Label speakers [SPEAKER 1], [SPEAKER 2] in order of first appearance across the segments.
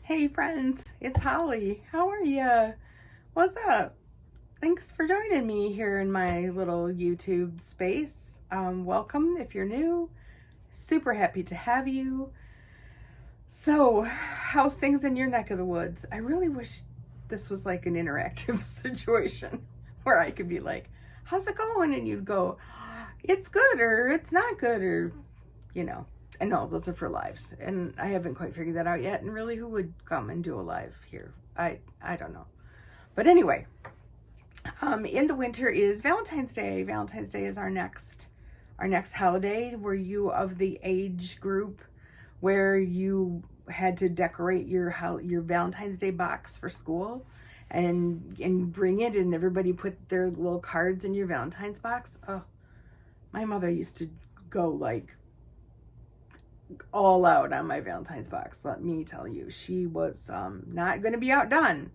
[SPEAKER 1] Hey friends, it's Holly. How are ya? What's up? Thanks for joining me here in my little YouTube space. Welcome if you're new. Super happy to have you. So, how's things in your neck of the woods? I really wish this was like an interactive situation where I could be like, how's it going? And you'd go, it's good or it's not good or, you know. I know those are for lives, and I haven't quite figured that out yet. And really, who would come and do a live here? I don't know. But anyway, in the winter is Valentine's Day. Valentine's Day is our next holiday. Were you of the age group where you had to decorate your Valentine's Day box for school and bring it, and everybody put their little cards in your Valentine's box? Oh, my mother used to go like all out on my Valentine's box. Let me tell you, she was not going to be outdone.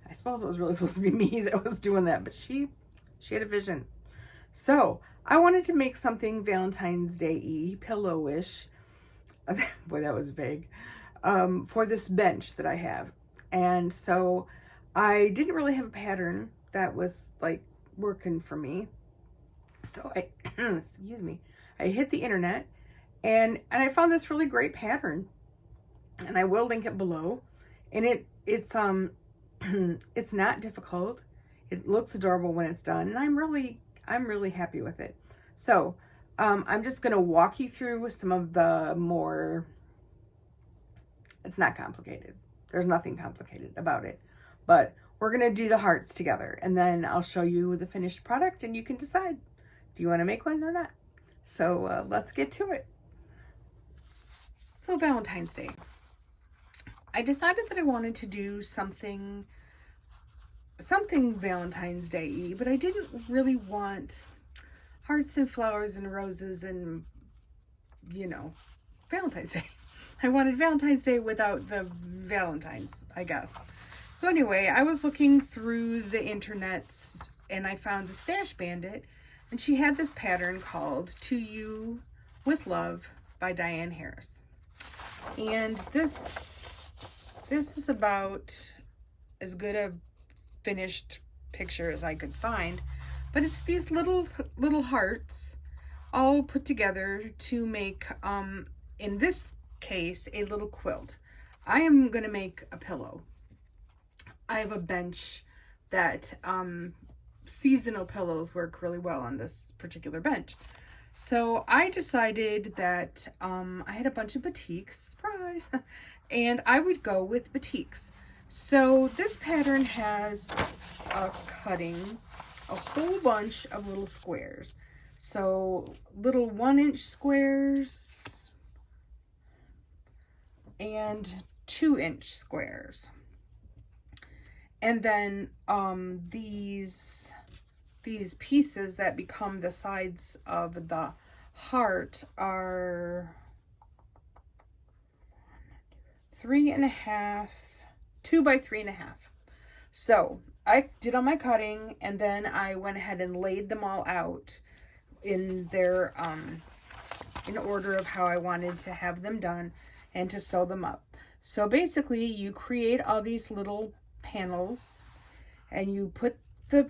[SPEAKER 1] I suppose it was really supposed to be me that was doing that, but she had a vision. So I wanted to make something Valentine's Day-y, pillow-ish. Boy, that was vague. For this bench that I have, and so I didn't really have a pattern that was like working for me. So I, excuse me, I hit the internet. And I found this really great pattern, and I will link it below. And it's it's not difficult. It looks adorable when it's done, and I'm really happy with it. So I'm just gonna walk you through some of the more. It's not complicated. There's nothing complicated about it, but we're gonna do the hearts together, and then I'll show you the finished product, and you can decide, do you want to make one or not? So let's get to it. So Valentine's Day, I decided that I wanted to do something Valentine's Day-y, but I didn't really want hearts and flowers and roses and, you know, Valentine's Day. I wanted Valentine's Day without the Valentines, I guess. So anyway, I was looking through the internet and I found the Stash Bandit, and she had this pattern called To You With Love by Diane Harris. And this is about as good a finished picture as I could find, but it's these little hearts all put together to make, in this case, a little quilt. I am going to make a pillow. I have a bench that seasonal pillows work really well on this particular bench. So I decided that I had a bunch of batiks, surprise, and I would go with batiks. So this pattern has us cutting a whole bunch of little squares. So little 1-inch squares and 2-inch squares. And then these pieces that become the sides of the heart are 3.5, 2 by 3.5. So I did all my cutting, and then I went ahead and laid them all out in their in order of how I wanted to have them done and to sew them up. So basically, you create all these little panels, and you put the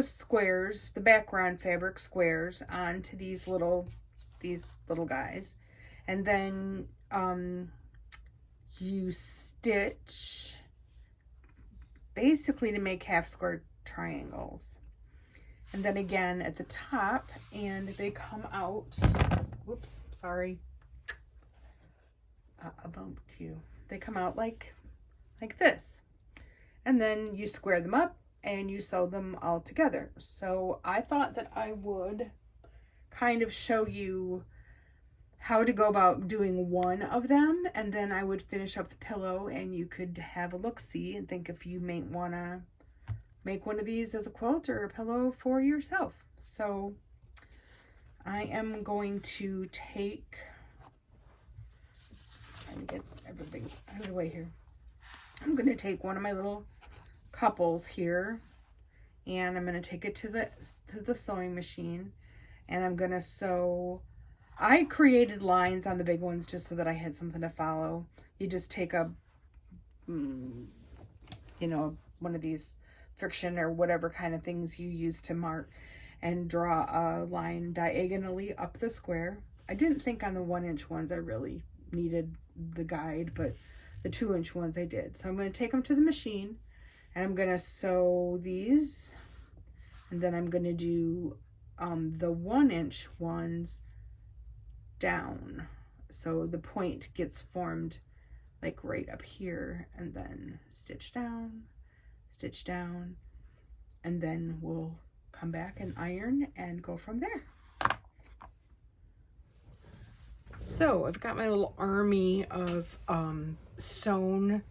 [SPEAKER 1] squares, the background fabric squares, onto these little guys, and then you stitch basically to make half square triangles, and then again at the top, and they come out, whoops, sorry, I bumped you. They come out like this, and then you square them up and you sew them all together. So I thought that I would kind of show you how to go about doing one of them, and then I would finish up the pillow, and you could have a look-see and think if you may want to make one of these as a quilt or a pillow for yourself. So I am going to take, trying to get everything out of the way here. I'm going to take one of my little couples here, and I'm going to take it to the sewing machine, and I'm going to sew. I created lines on the big ones just so that I had something to follow. You just take a you know, one of these friction or whatever kind of things you use to mark, and draw a line diagonally up the square. I didn't think on the 1-inch ones I really needed the guide, but the 2-inch ones I did. So I'm going to take them to the machine and I'm going to sew these, and then I'm going to do the 1-inch ones down. So the point gets formed like right up here, and then stitch down, and then we'll come back and iron and go from there. So I've got my little army of sewn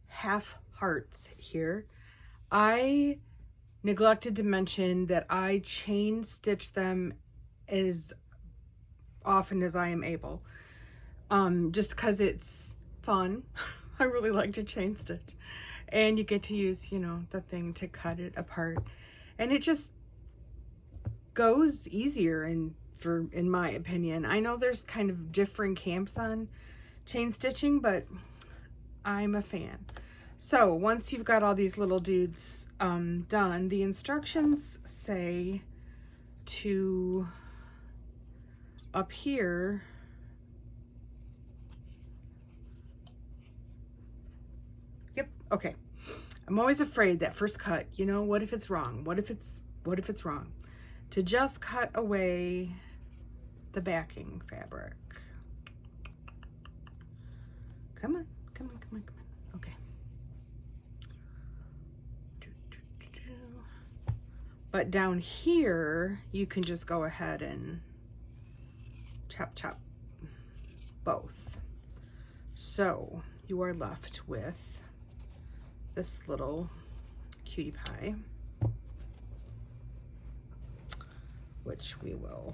[SPEAKER 1] half hearts here. I neglected to mention that I chain stitch them as often as I am able, just because it's fun. I really like to chain stitch, and you get to use, you know, the thing to cut it apart, and it just goes easier, and in my opinion. I know there's kind of different camps on chain stitching, but I'm a fan. So once you've got all these little dudes done, the instructions say to up here okay. I'm always afraid that first cut, you know, what if it's wrong? What if it's wrong? To just cut away the backing fabric. Come on. Okay. But down here, you can just go ahead and chop both. So you are left with this little cutie pie, which we will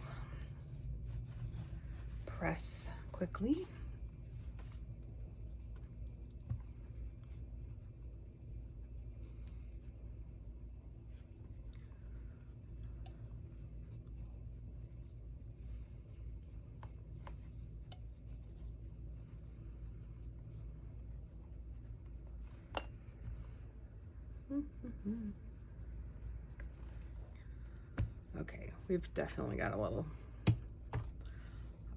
[SPEAKER 1] press quickly. Okay, we've definitely got a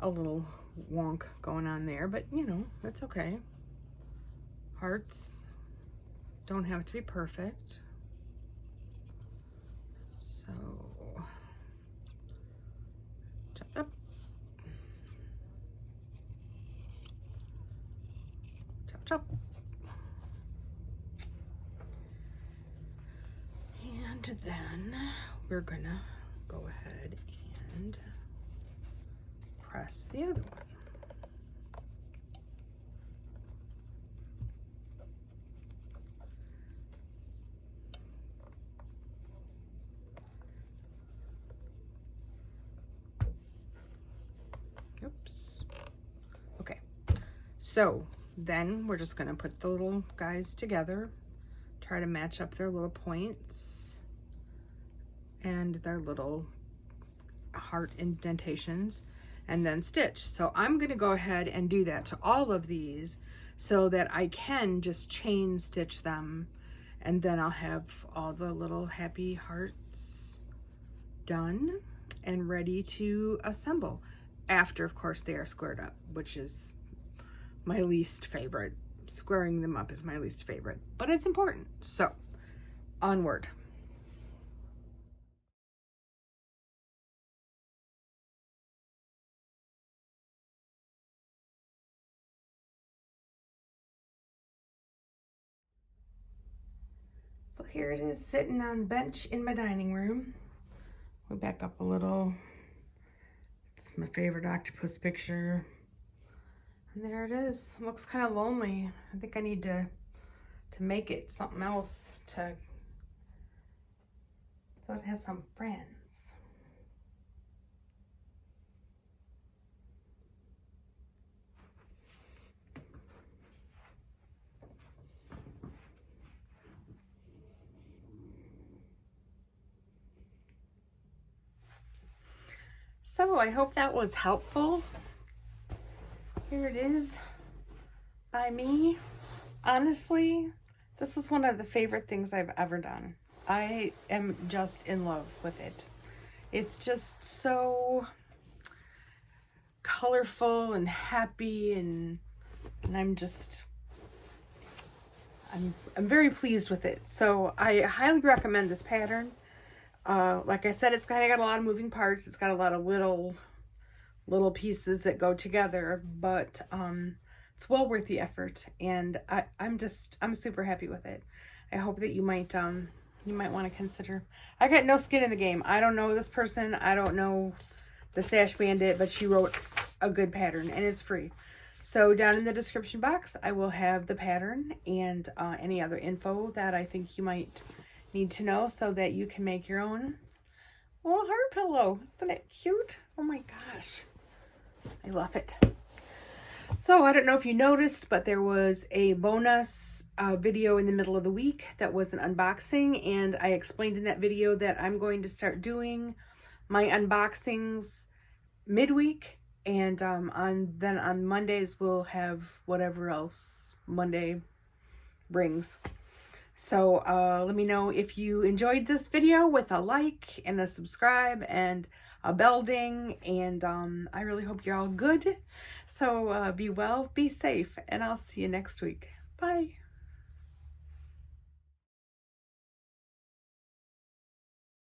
[SPEAKER 1] little wonk going on there, but you know, that's okay. Hearts don't have to be perfect. So chop up. Chop. And then we're gonna go ahead and press the other one. Oops. Okay, so then we're just gonna put the little guys together, try to match up their little points and their little heart indentations, and then stitch. So I'm gonna go ahead and do that to all of these so that I can just chain stitch them, and then I'll have all the little happy hearts done and ready to assemble, after of course they are squared up, which is my least favorite. Squaring them up is my least favorite, but it's important. So onward. So here it is sitting on the bench in my dining room. We'll back up a little. It's my favorite octopus picture. And there it is. It looks kind of lonely. I think I need to make it something else so it has some friends. So I hope that was helpful. Here it is by me. Honestly, this is one of the favorite things I've ever done. I am just in love with it. It's just so colorful and happy, and I'm very pleased with it. So I highly recommend this pattern. Like I said, it's kind of got a lot of moving parts. It's got a lot of little pieces that go together, but it's well worth the effort, and I'm super happy with it. I hope that you might want to consider. I got no skin in the game. I don't know this person. I don't know the Stash Bandit, but she wrote a good pattern, and it's free. So down in the description box, I will have the pattern and any other info that I think you might need to know so that you can make your own little heart pillow. Isn't it cute? Oh my gosh. I love it. So I don't know if you noticed, but there was a bonus video in the middle of the week that was an unboxing, and I explained in that video that I'm going to start doing my unboxings midweek, and on Mondays we'll have whatever else Monday brings. So let me know if you enjoyed this video with a like and a subscribe and a bell ding, and I really hope you're all good. So be well, be safe, and I'll see you next week. Bye.